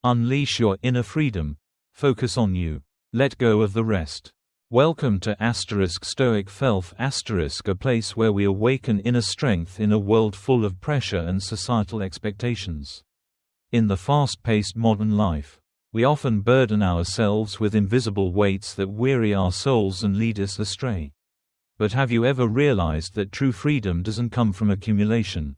Unleash your inner freedom. Focus on you. Let go of the rest. Welcome to Stoic Felf, a place where we awaken inner strength in a world full of pressure and societal expectations. In the fast-paced modern life, we often burden ourselves with invisible weights that weary our souls and lead us astray. But have you ever realized that true freedom doesn't come from accumulation,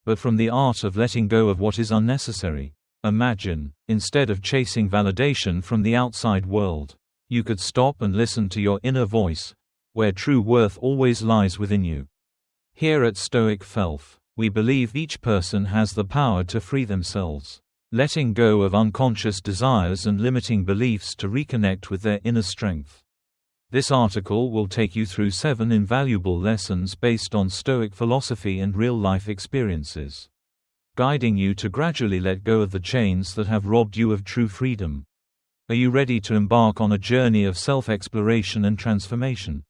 but from the art of letting go of what is unnecessary? Imagine, instead of chasing validation from the outside world, you could stop and listen to your inner voice, where true worth always lies within you. Here at Stoic Felf, we believe each person has the power to free themselves, letting go of unconscious desires and limiting beliefs to reconnect with their inner strength. This article will take you through 7 invaluable lessons based on Stoic philosophy and real-life experiences, guiding you to gradually let go of the chains that have robbed you of true freedom. Are you ready to embark on a journey of self-exploration and transformation?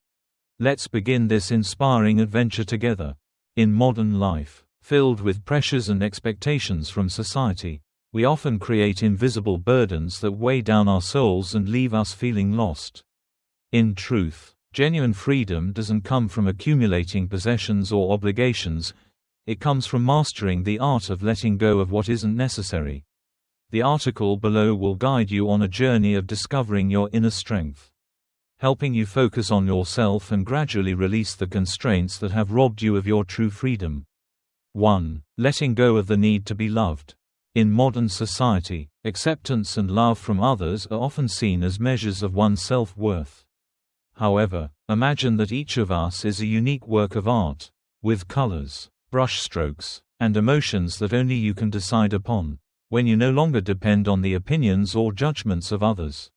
Let's begin this inspiring adventure together. In modern life, filled with pressures and expectations from society, we often create invisible burdens that weigh down our souls and leave us feeling lost. In truth, genuine freedom doesn't come from accumulating possessions or obligations. It comes from mastering the art of letting go of what isn't necessary. The article below will guide you on a journey of discovering your inner strength, helping you focus on yourself and gradually release the constraints that have robbed you of your true freedom. 1. Letting go of the need to be loved. In modern society, acceptance and love from others are often seen as measures of one's self-worth. However, imagine that each of us is a unique work of art, with colors, brushstrokes, and emotions that only you can decide upon. When you no longer depend on the opinions or judgments of others,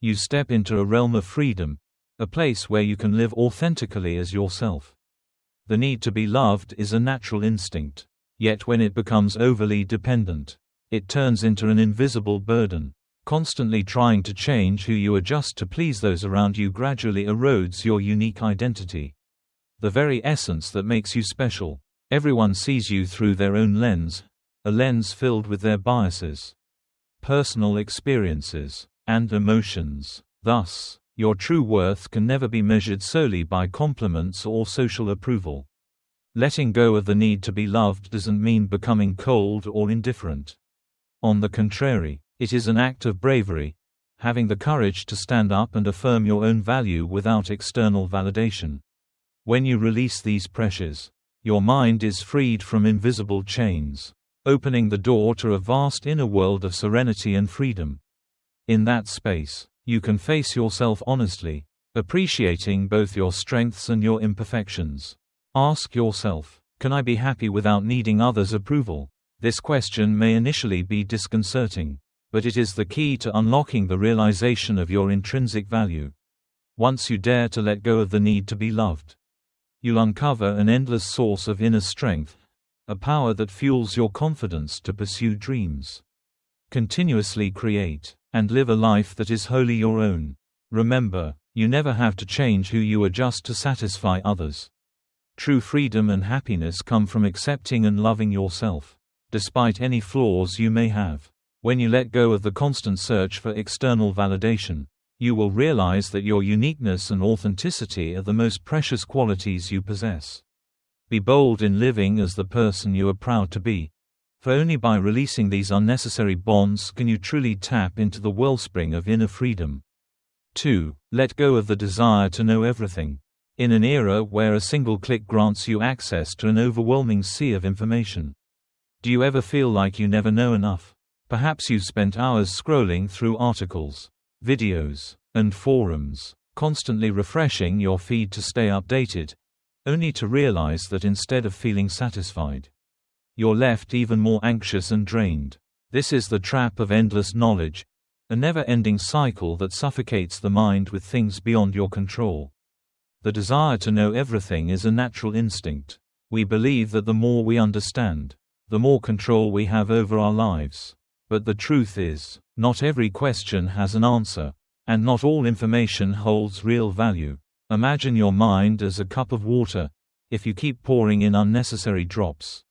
you step into a realm of freedom, a place where you can live authentically as yourself. The need to be loved is a natural instinct, yet when it becomes overly dependent, it turns into an invisible burden. Constantly trying to change who you are just to please those around you gradually erodes your unique identity, the very essence that makes you special. Everyone sees you through their own lens, a lens filled with their biases, personal experiences, and emotions. Thus, your true worth can never be measured solely by compliments or social approval. Letting go of the need to be loved doesn't mean becoming cold or indifferent. On the contrary, it is an act of bravery, having the courage to stand up and affirm your own value without external validation. When you release these pressures, your mind is freed from invisible chains, opening the door to a vast inner world of serenity and freedom. In that space, you can face yourself honestly, appreciating both your strengths and your imperfections. Ask yourself, can I be happy without needing others' approval? This question may initially be disconcerting, but it is the key to unlocking the realization of your intrinsic value. Once you dare to let go of the need to be loved, you'll uncover an endless source of inner strength, a power that fuels your confidence to pursue dreams, continuously create, and live a life that is wholly your own. Remember, you never have to change who you are just to satisfy others. True freedom and happiness come from accepting and loving yourself, despite any flaws you may have. When you let go of the constant search for external validation, you will realize that your uniqueness and authenticity are the most precious qualities you possess. Be bold in living as the person you are proud to be, for only by releasing these unnecessary bonds can you truly tap into the wellspring of inner freedom. 2. Let go of the desire to know everything. In an era where a single click grants you access to an overwhelming sea of information, do you ever feel like you never know enough? Perhaps you've spent hours scrolling through articles, videos, and forums, constantly refreshing your feed to stay updated, only to realize that instead of feeling satisfied, you're left even more anxious and drained. This is the trap of endless knowledge, a never-ending cycle that suffocates the mind with things beyond your control. The desire to know everything is a natural instinct. We believe that the more we understand, the more control we have over our lives. But the truth is, not every question has an answer, and not all information holds real value. Imagine your mind as a cup of water. If you keep pouring in unnecessary drops,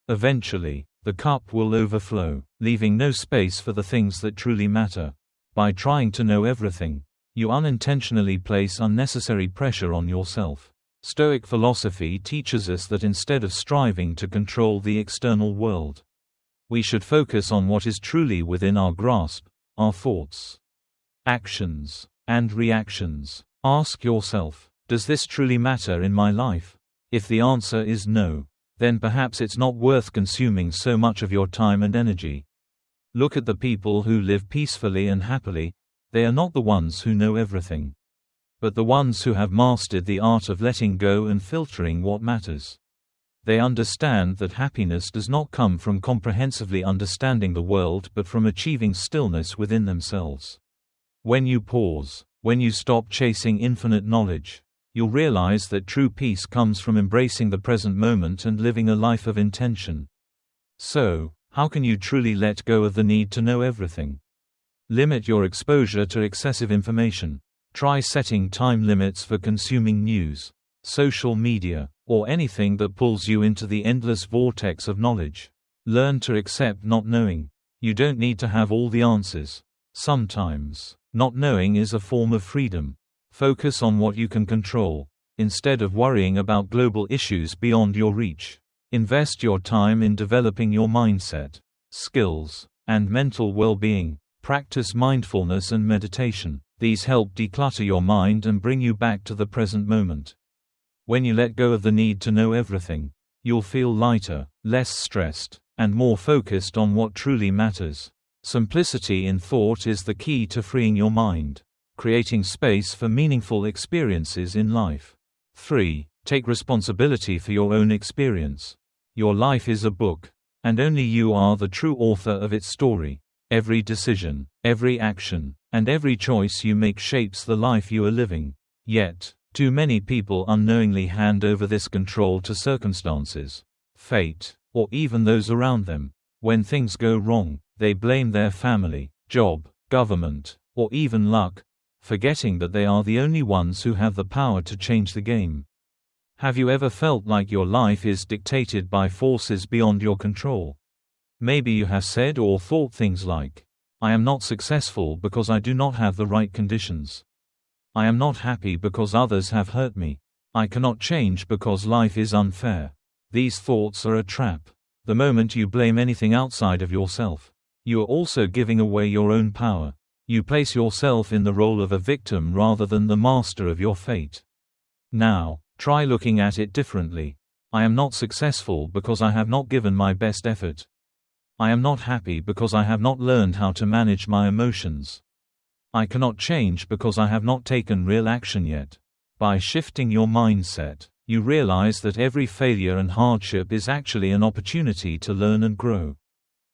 eventually, the cup will overflow, leaving no space for the things that truly matter. By trying to know everything, you unintentionally place unnecessary pressure on yourself. Stoic philosophy teaches us that instead of striving to control the external world, we should focus on what is truly within our grasp, our thoughts, actions, and reactions. Ask yourself, does this truly matter in my life? If the answer is no, then perhaps it's not worth consuming so much of your time and energy. Look at the people who live peacefully and happily. They are not the ones who know everything, but the ones who have mastered the art of letting go and filtering what matters. They understand that happiness does not come from comprehensively understanding the world but from achieving stillness within themselves. When you pause, when you stop chasing infinite knowledge, you'll realize that true peace comes from embracing the present moment and living a life of intention. So, how can you truly let go of the need to know everything? Limit your exposure to excessive information. Try setting time limits for consuming news, social media, or anything that pulls you into the endless vortex of knowledge. Learn to accept not knowing. You don't need to have all the answers. Sometimes, not knowing is a form of freedom. Focus on what you can control, instead of worrying about global issues beyond your reach. Invest your time in developing your mindset, skills, and mental well-being. Practice mindfulness and meditation. These help declutter your mind and bring you back to the present moment. When you let go of the need to know everything, you'll feel lighter, less stressed, and more focused on what truly matters. Simplicity in thought is the key to freeing your mind, creating space for meaningful experiences in life. 3. Take responsibility for your own experience. Your life is a book, and only you are the true author of its story. Every decision, every action, and every choice you make shapes the life you are living. Yet, too many people unknowingly hand over this control to circumstances, fate, or even those around them. When things go wrong, they blame their family, job, government, or even luck, forgetting that they are the only ones who have the power to change the game. Have you ever felt like your life is dictated by forces beyond your control? Maybe you have said or thought things like, I am not successful because I do not have the right conditions. I am not happy because others have hurt me. I cannot change because life is unfair. These thoughts are a trap. The moment you blame anything outside of yourself, you are also giving away your own power. You place yourself in the role of a victim rather than the master of your fate. Now, try looking at it differently. I am not successful because I have not given my best effort. I am not happy because I have not learned how to manage my emotions. I cannot change because I have not taken real action yet. By shifting your mindset, you realize that every failure and hardship is actually an opportunity to learn and grow.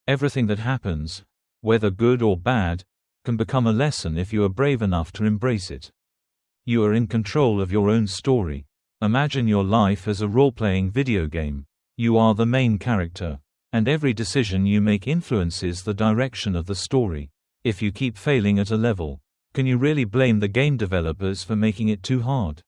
Everything that happens, whether good or bad, can become a lesson if you are brave enough to embrace it. You are in control of your own story. Imagine your life as a role-playing video game. You are the main character, and every decision you make influences the direction of the story. If you keep failing at a level, can you really blame the game developers for making it too hard?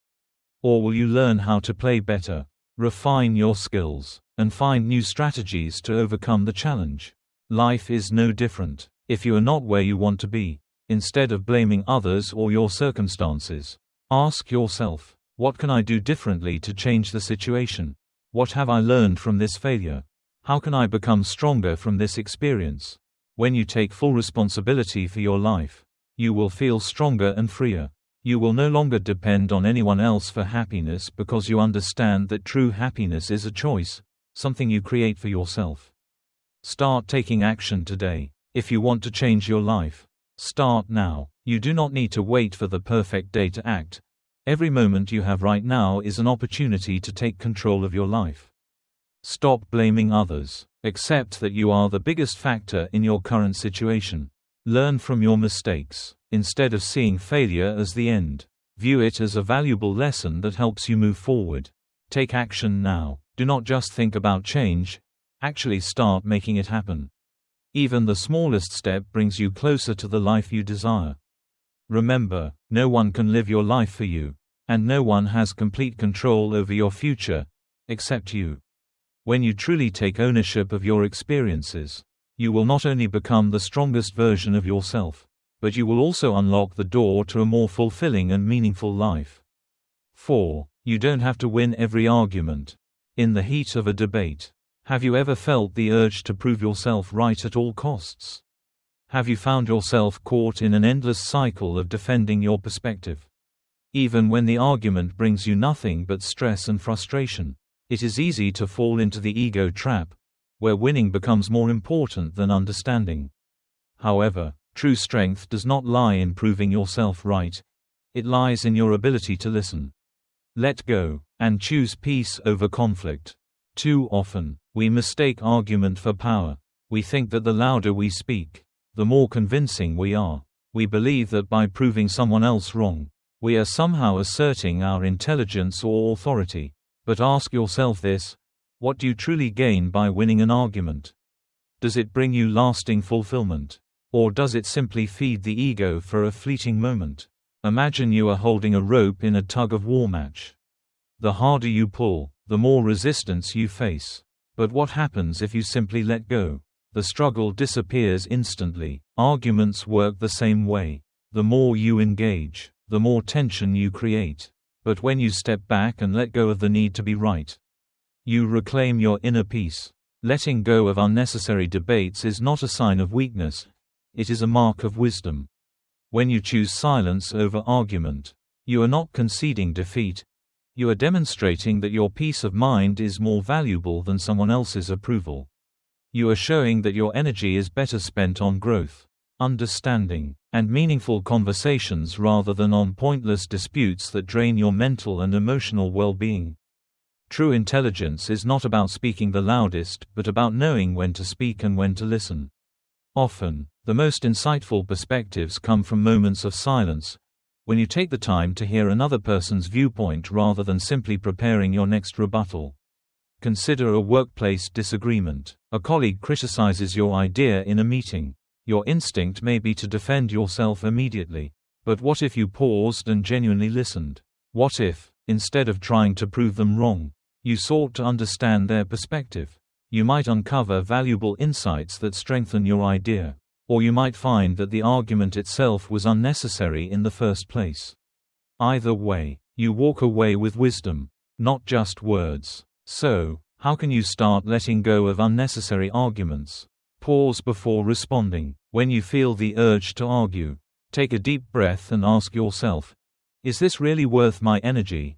Or will you learn how to play better, refine your skills, and find new strategies to overcome the challenge? Life is no different. If you are not where you want to be, instead of blaming others or your circumstances, ask yourself, what can I do differently to change the situation? What have I learned from this failure? How can I become stronger from this experience? When you take full responsibility for your life, you will feel stronger and freer. You will no longer depend on anyone else for happiness because you understand that true happiness is a choice, something you create for yourself. Start taking action today. If you want to change your life, start now. You do not need to wait for the perfect day to act. Every moment you have right now is an opportunity to take control of your life. Stop blaming others. Accept that you are the biggest factor in your current situation. Learn from your mistakes. Instead of seeing failure as the end, view it as a valuable lesson that helps you move forward. Take action now. Do not just think about change, actually start making it happen. Even the smallest step brings you closer to the life you desire. Remember, no one can live your life for you, and no one has complete control over your future, except you. When you truly take ownership of your experiences, you will not only become the strongest version of yourself, but you will also unlock the door to a more fulfilling and meaningful life. 4. You don't have to win every argument. In the heat of a debate, have you ever felt the urge to prove yourself right at all costs? Have you found yourself caught in an endless cycle of defending your perspective? Even when the argument brings you nothing but stress and frustration, it is easy to fall into the ego trap, where winning becomes more important than understanding. However, true strength does not lie in proving yourself right. It lies in your ability to listen, let go, and choose peace over conflict. Too often, we mistake argument for power. We think that the louder we speak, the more convincing we are. We believe that by proving someone else wrong, we are somehow asserting our intelligence or authority. But ask yourself this: what do you truly gain by winning an argument? Does it bring you lasting fulfillment? Or does it simply feed the ego for a fleeting moment? Imagine you are holding a rope in a tug-of-war match. The harder you pull, the more resistance you face. But what happens if you simply let go? The struggle disappears instantly. Arguments work the same way. The more you engage, the more tension you create. But when you step back and let go of the need to be right, you reclaim your inner peace. Letting go of unnecessary debates is not a sign of weakness, it is a mark of wisdom. When you choose silence over argument, you are not conceding defeat, you are demonstrating that your peace of mind is more valuable than someone else's approval. You are showing that your energy is better spent on growth, understanding, and meaningful conversations rather than on pointless disputes that drain your mental and emotional well-being. True intelligence is not about speaking the loudest, but about knowing when to speak and when to listen. Often, the most insightful perspectives come from moments of silence, when you take the time to hear another person's viewpoint rather than simply preparing your next rebuttal. Consider a workplace disagreement. A colleague criticizes your idea in a meeting. Your instinct may be to defend yourself immediately. But what if you paused and genuinely listened? What if, instead of trying to prove them wrong, you sought to understand their perspective? You might uncover valuable insights that strengthen your idea. Or you might find that the argument itself was unnecessary in the first place. Either way, you walk away with wisdom, not just words. So, how can you start letting go of unnecessary arguments? Pause before responding. When you feel the urge to argue, take a deep breath and ask yourself, is this really worth my energy?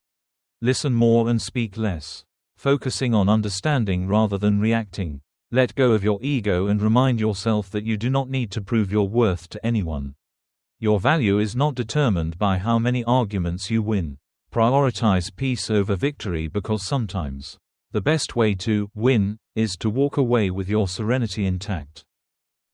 Listen more and speak less, focusing on understanding rather than reacting. Let go of your ego and remind yourself that you do not need to prove your worth to anyone. Your value is not determined by how many arguments you win. Prioritize peace over victory, because sometimes the best way to win is to walk away with your serenity intact.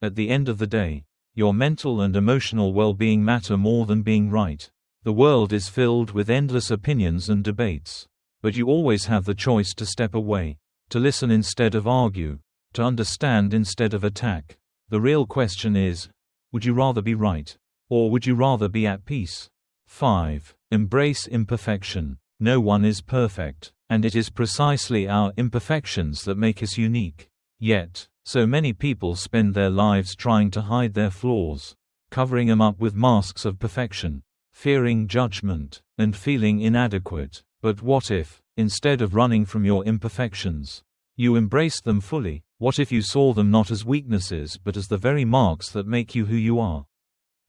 At the end of the day, your mental and emotional well-being matter more than being right. The world is filled with endless opinions and debates, but you always have the choice to step away, to listen instead of argue, to understand instead of attack. The real question is, would you rather be right, or would you rather be at peace? 5. Embrace imperfection. No one is perfect, and it is precisely our imperfections that make us unique. Yet, so many people spend their lives trying to hide their flaws, covering them up with masks of perfection, fearing judgment, and feeling inadequate. But what if, instead of running from your imperfections, you embraced them fully? What if you saw them not as weaknesses but as the very marks that make you who you are?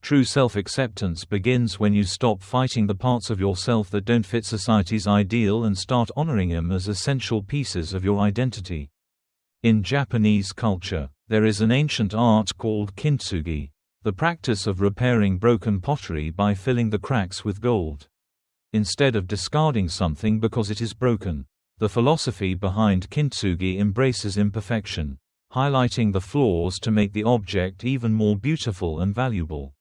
True self-acceptance begins when you stop fighting the parts of yourself that don't fit society's ideal and start honoring them as essential pieces of your identity. In Japanese culture, there is an ancient art called kintsugi, the practice of repairing broken pottery by filling the cracks with gold. Instead of discarding something because it is broken, the philosophy behind kintsugi embraces imperfection, highlighting the flaws to make the object even more beautiful and valuable.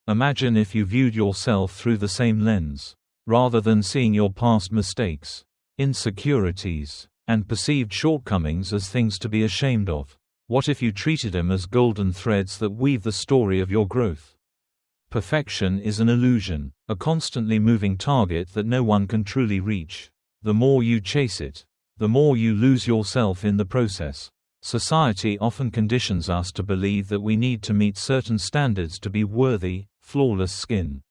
Imagine if you viewed yourself through the same lens, rather than seeing your past mistakes, insecurities, and perceived shortcomings as things to be ashamed of. What if you treated them as golden threads that weave the story of your growth? Perfection is an illusion, a constantly moving target that no one can truly reach. The more you chase it, the more you lose yourself in the process. Society often conditions us to believe that we need to meet certain standards to be worthy: flawless skin,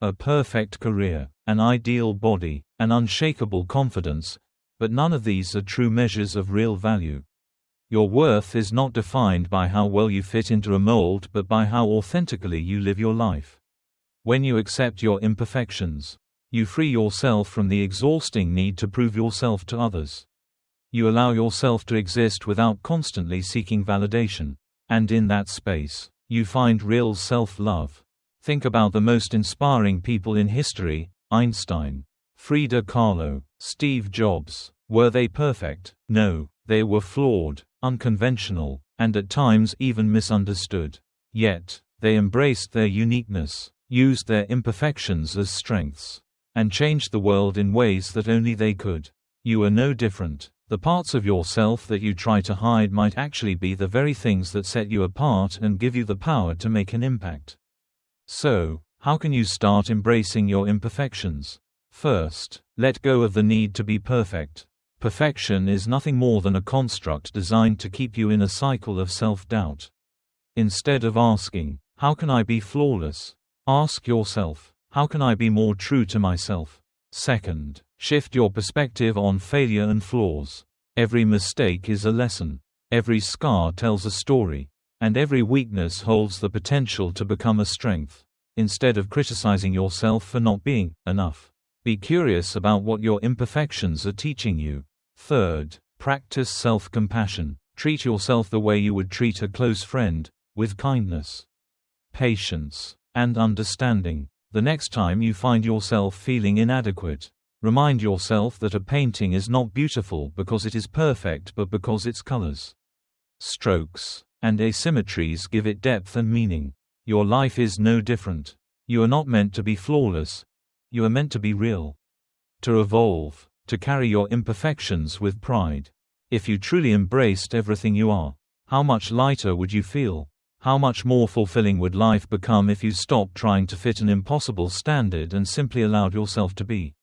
a perfect career, an ideal body, an unshakable confidence, but none of these are true measures of real value. Your worth is not defined by how well you fit into a mold but by how authentically you live your life. When you accept your imperfections, you free yourself from the exhausting need to prove yourself to others. You allow yourself to exist without constantly seeking validation. And in that space, you find real self-love. Think about the most inspiring people in history: Einstein, Frida Kahlo, Steve Jobs. Were they perfect? No, they were flawed, unconventional, and at times even misunderstood. Yet, they embraced their uniqueness, used their imperfections as strengths, and changed the world in ways that only they could. You are no different. The parts of yourself that you try to hide might actually be the very things that set you apart and give you the power to make an impact. So, how can you start embracing your imperfections? First, let go of the need to be perfect. Perfection is nothing more than a construct designed to keep you in a cycle of self-doubt. Instead of asking, "How can I be flawless?" ask yourself, "How can I be more true to myself?" Second, shift your perspective on failure and flaws. Every mistake is a lesson. Every scar tells a story. And every weakness holds the potential to become a strength. Instead of criticizing yourself for not being enough, be curious about what your imperfections are teaching you. Third, practice self-compassion. Treat yourself the way you would treat a close friend, with kindness, patience, and understanding. The next time you find yourself feeling inadequate, remind yourself that a painting is not beautiful because it is perfect but because its colors, strokes, and asymmetries give it depth and meaning. Your life is no different. You are not meant to be flawless. You are meant to be real. To evolve, to carry your imperfections with pride. If you truly embraced everything you are, how much lighter would you feel? How much more fulfilling would life become if you stopped trying to fit an impossible standard and simply allowed yourself to be?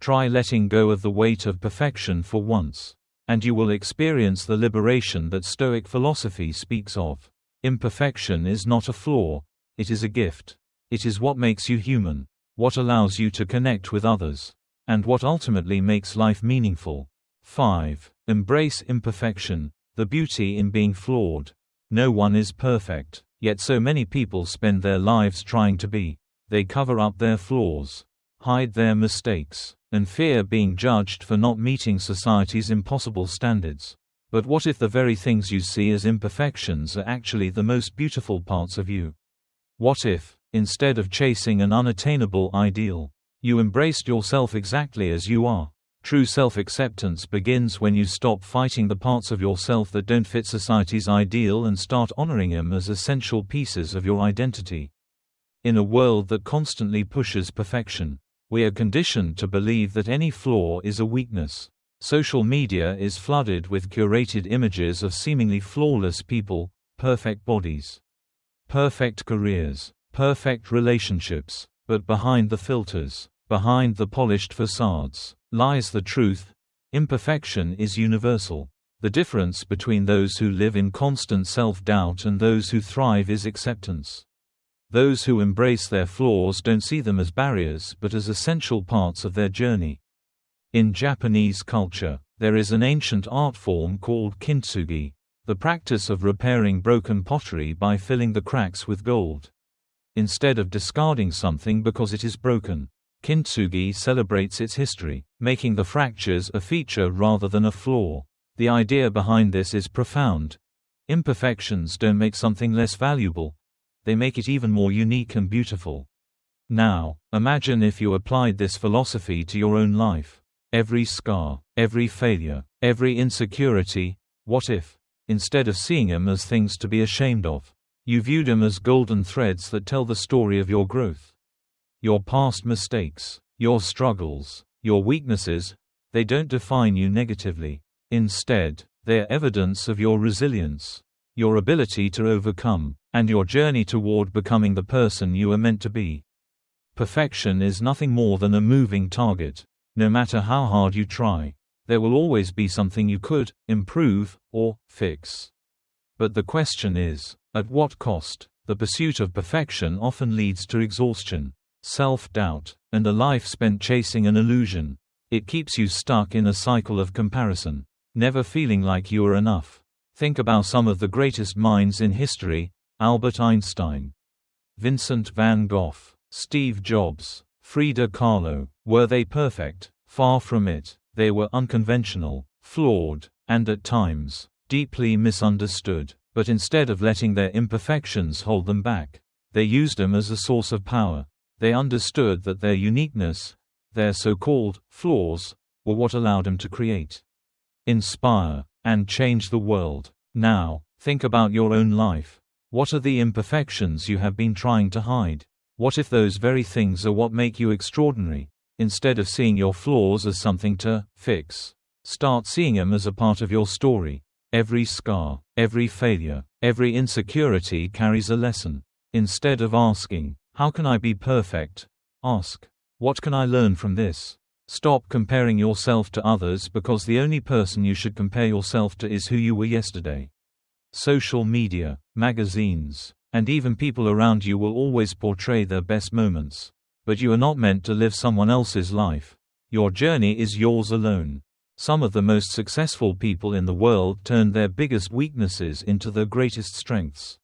Try letting go of the weight of perfection for once, and you will experience the liberation that Stoic philosophy speaks of. Imperfection is not a flaw, it is a gift. It is what makes you human, what allows you to connect with others, and what ultimately makes life meaningful. 5. Embrace imperfection, the beauty in being flawed. No one is perfect, yet so many people spend their lives trying to be. They cover up their flaws, hide their mistakes, and fear being judged for not meeting society's impossible standards. But what if the very things you see as imperfections are actually the most beautiful parts of you? What if, instead of chasing an unattainable ideal, you embraced yourself exactly as you are? True self-acceptance begins when you stop fighting the parts of yourself that don't fit society's ideal and start honoring them as essential pieces of your identity. In a world that constantly pushes perfection, we are conditioned to believe that any flaw is a weakness. Social media is flooded with curated images of seemingly flawless people, perfect bodies, perfect careers, perfect relationships, but behind the filters, behind the polished facades, lies the truth: imperfection is universal. The difference between those who live in constant self-doubt and those who thrive is acceptance. Those who embrace their flaws don't see them as barriers but as essential parts of their journey. In Japanese culture, there is an ancient art form called kintsugi, the practice of repairing broken pottery by filling the cracks with gold. Instead of discarding something because it is broken, kintsugi celebrates its history, making the fractures a feature rather than a flaw. The idea behind this is profound. Imperfections don't make something less valuable, they make it even more unique and beautiful. Now, imagine if you applied this philosophy to your own life. Every scar, every failure, every insecurity, what if, instead of seeing them as things to be ashamed of, you viewed them as golden threads that tell the story of your growth? Your past mistakes, your struggles, your weaknesses, they don't define you negatively. Instead, they are evidence of your resilience, your ability to overcome, and your journey toward becoming the person you are meant to be. Perfection is nothing more than a moving target. No matter how hard you try, There will always be something you could improve or fix. But the question is, at what cost? The pursuit of perfection often leads to exhaustion, self-doubt, and a life spent chasing an illusion. It keeps you stuck in a cycle of comparison, never feeling like you are enough. Think about some of the greatest minds in history: Albert Einstein, Vincent van Gogh, Steve Jobs, Frida Kahlo. Were they perfect? Far from it. They were unconventional, flawed, and at times, deeply misunderstood. But instead of letting their imperfections hold them back, they used them as a source of power. They understood that their uniqueness, their so-called flaws, were what allowed them to create, inspire, and change the world. Now, think about your own life. What are the imperfections you have been trying to hide? What if those very things are what make you extraordinary? Instead of seeing your flaws as something to fix, start seeing them as a part of your story. Every scar, every failure, every insecurity carries a lesson. Instead of asking, "How can I be perfect?" ask, "What can I learn from this?" Stop comparing yourself to others, because the only person you should compare yourself to is who you were yesterday. Social media, magazines, and even people around you will always portray their best moments. But you are not meant to live someone else's life. Your journey is yours alone. Some of the most successful people in the world turned their biggest weaknesses into their greatest strengths.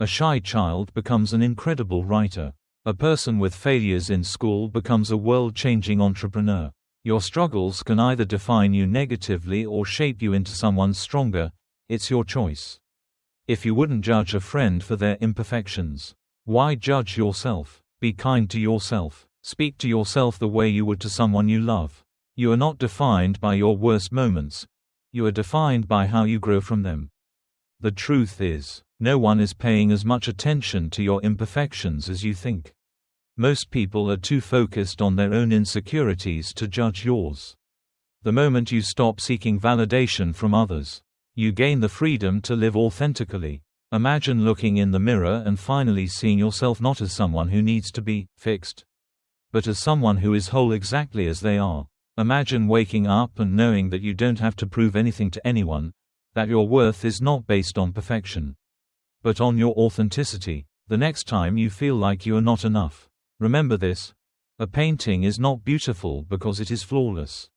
A shy child becomes an incredible writer. A person with failures in school becomes a world-changing entrepreneur. Your struggles can either define you negatively or shape you into someone stronger. It's your choice. If you wouldn't judge a friend for their imperfections, why judge yourself? Be kind to yourself. Speak to yourself the way you would to someone you love. You are not defined by your worst moments. You are defined by how you grow from them. The truth is, no one is paying as much attention to your imperfections as you think. Most people are too focused on their own insecurities to judge yours. The moment you stop seeking validation from others, you gain the freedom to live authentically. Imagine looking in the mirror and finally seeing yourself not as someone who needs to be fixed, but as someone who is whole exactly as they are. Imagine waking up and knowing that you don't have to prove anything to anyone, that your worth is not based on perfection, but on your authenticity. The next time you feel like you are not enough, remember this: a painting is not beautiful because it is flawless,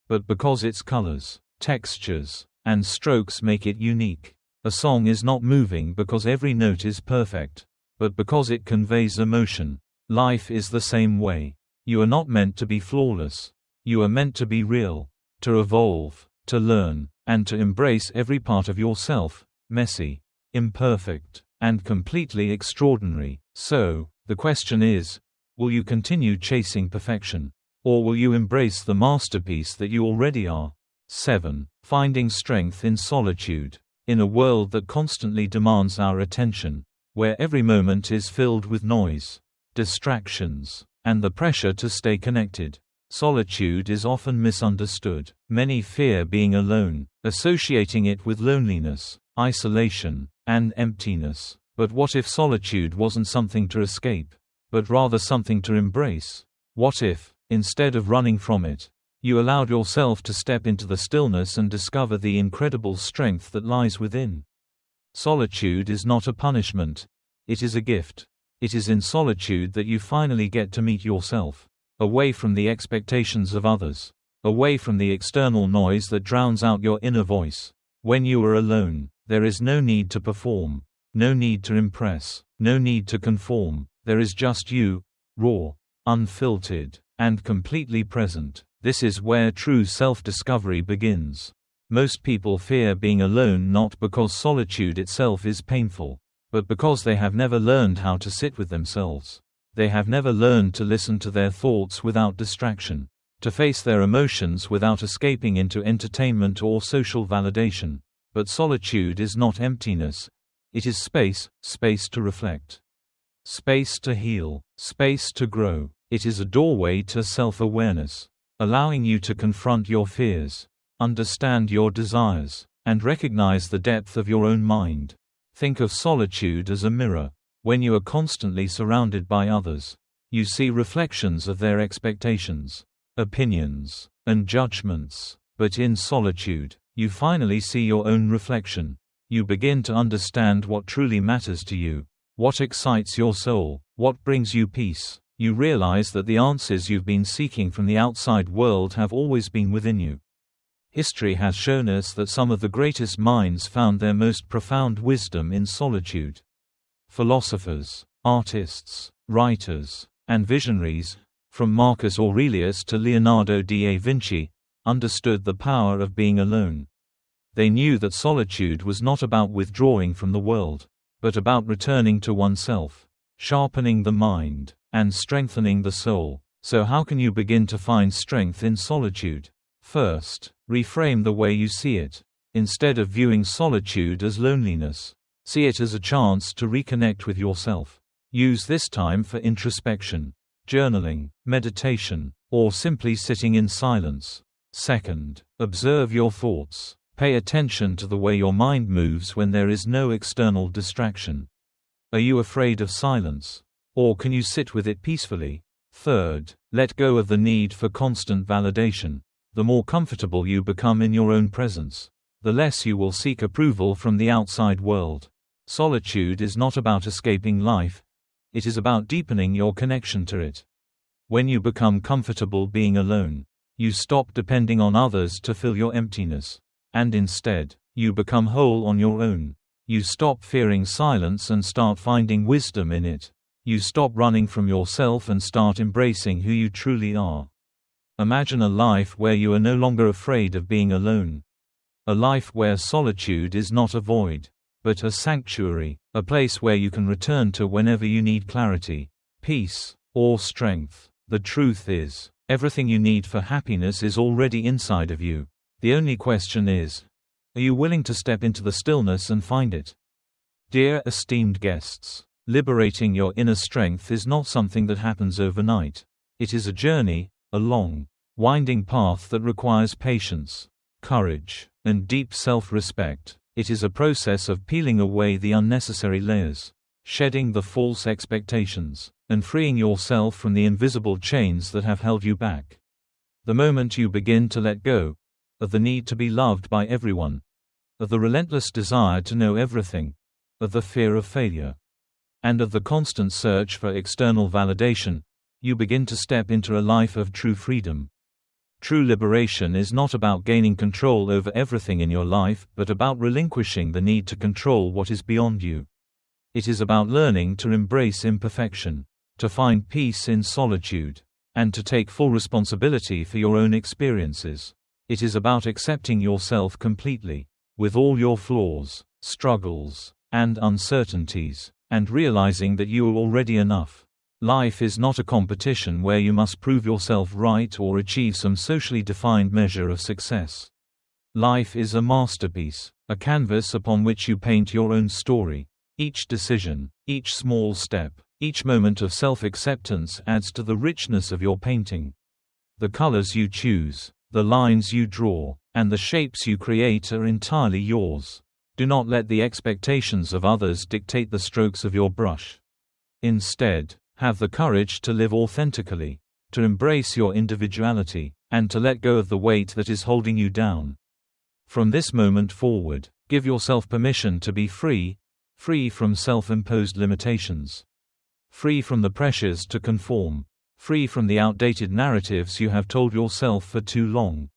but because its colors, textures, and strokes make it unique. A song is not moving because every note is perfect, but because it conveys emotion. Life is the same way. You are not meant to be flawless. You are meant to be real, to evolve, to learn, and to embrace every part of yourself, messy, imperfect, and completely extraordinary. So, the question is, will you continue chasing perfection? Or will you embrace the masterpiece that you already are? 7. Finding strength in solitude. In a world that constantly demands our attention, where every moment is filled with noise, distractions, and the pressure to stay connected, solitude is often misunderstood. Many fear being alone, associating it with loneliness, isolation, and emptiness. But what if solitude wasn't something to escape, but rather something to embrace? What if, instead of running from it, you allowed yourself to step into the stillness and discover the incredible strength that lies within? Solitude is not a punishment. It is a gift. It is in solitude that you finally get to meet yourself. Away from the expectations of others. Away from the external noise that drowns out your inner voice. When you are alone, there is no need to perform, no need to impress, no need to conform. There is just you, raw, unfiltered, and completely present. This is where true self-discovery begins. Most people fear being alone not because solitude itself is painful, but because they have never learned how to sit with themselves. They have never learned to listen to their thoughts without distraction, to face their emotions without escaping into entertainment or social validation. But solitude is not emptiness. It is space, space to reflect, space to heal, space to grow. It is a doorway to self-awareness, allowing you to confront your fears, understand your desires, and recognize the depth of your own mind. Think of solitude as a mirror. When you are constantly surrounded by others, you see reflections of their expectations, opinions, and judgments. But in solitude, you finally see your own reflection. You begin to understand what truly matters to you, what excites your soul, what brings you peace. You realize that the answers you've been seeking from the outside world have always been within you. History has shown us that some of the greatest minds found their most profound wisdom in solitude. Philosophers, artists, writers, and visionaries, from Marcus Aurelius to Leonardo da Vinci, understood the power of being alone. They knew that solitude was not about withdrawing from the world, but about returning to oneself, sharpening the mind, and strengthening the soul. So how can you begin to find strength in solitude? First, reframe the way you see it. Instead of viewing solitude as loneliness, see it as a chance to reconnect with yourself. Use this time for introspection, journaling, meditation, or simply sitting in silence. Second, observe your thoughts. Pay attention to the way your mind moves when there is no external distraction. Are you afraid of silence? Or can you sit with it peacefully? Third, let go of the need for constant validation. The more comfortable you become in your own presence, the less you will seek approval from the outside world. Solitude is not about escaping life. It is about deepening your connection to it. When you become comfortable being alone, you stop depending on others to fill your emptiness. And instead, you become whole on your own. You stop fearing silence and start finding wisdom in it. You stop running from yourself and start embracing who you truly are. Imagine a life where you are no longer afraid of being alone. A life where solitude is not a void, but a sanctuary, a place where you can return to whenever you need clarity, peace, or strength. The truth is, everything you need for happiness is already inside of you. The only question is, are you willing to step into the stillness and find it? Dear esteemed guests, liberating your inner strength is not something that happens overnight. It is a journey, a long, winding path that requires patience, courage, and deep self-respect. It is a process of peeling away the unnecessary layers, shedding the false expectations, and freeing yourself from the invisible chains that have held you back. The moment you begin to let go of the need to be loved by everyone, of the relentless desire to know everything, of the fear of failure, and of the constant search for external validation, you begin to step into a life of true freedom. True liberation is not about gaining control over everything in your life, but about relinquishing the need to control what is beyond you. It is about learning to embrace imperfection, to find peace in solitude, and to take full responsibility for your own experiences. It is about accepting yourself completely, with all your flaws, struggles, and uncertainties, and realizing that you are already enough. Life is not a competition where you must prove yourself right or achieve some socially defined measure of success. Life is a masterpiece, a canvas upon which you paint your own story. Each decision, each small step, each moment of self-acceptance adds to the richness of your painting. The colors you choose, the lines you draw, and the shapes you create are entirely yours. Do not let the expectations of others dictate the strokes of your brush. Instead, have the courage to live authentically, to embrace your individuality, and to let go of the weight that is holding you down. From this moment forward, give yourself permission to be free, free from self-imposed limitations, free from the pressures to conform, free from the outdated narratives you have told yourself for too long.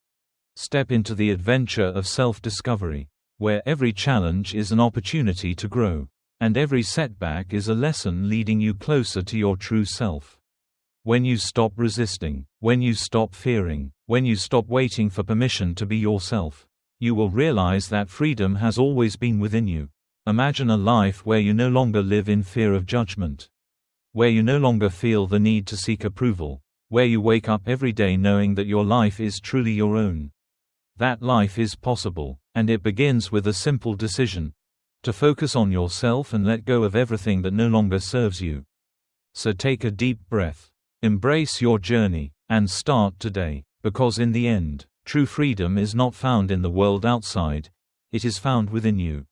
Step into the adventure of self-discovery, where every challenge is an opportunity to grow, and every setback is a lesson leading you closer to your true self. When you stop resisting, when you stop fearing, when you stop waiting for permission to be yourself, you will realize that freedom has always been within you. Imagine a life where you no longer live in fear of judgment, where you no longer feel the need to seek approval, where you wake up every day knowing that your life is truly your own. That life is possible, and it begins with a simple decision: to focus on yourself and let go of everything that no longer serves you. So take a deep breath, embrace your journey, and start today, because in the end, true freedom is not found in the world outside, it is found within you.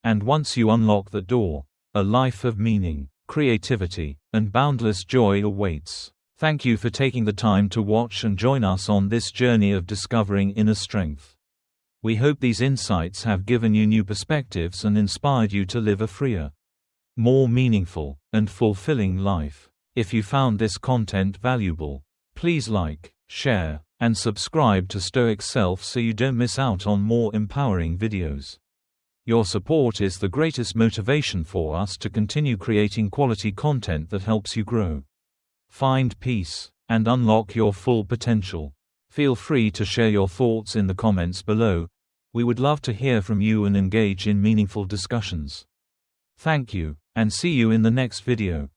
And once you unlock the door, a life of meaning, creativity, and boundless joy awaits. Thank you for taking the time to watch and join us on this journey of discovering inner strength. We hope these insights have given you new perspectives and inspired you to live a freer, more meaningful, and fulfilling life. If you found this content valuable, please like, share, and subscribe to Stoic Self so you don't miss out on more empowering videos. Your support is the greatest motivation for us to continue creating quality content that helps you grow, find peace, and unlock your full potential. Feel free to share your thoughts in the comments below. We would love to hear from you and engage in meaningful discussions. Thank you, and see you in the next video.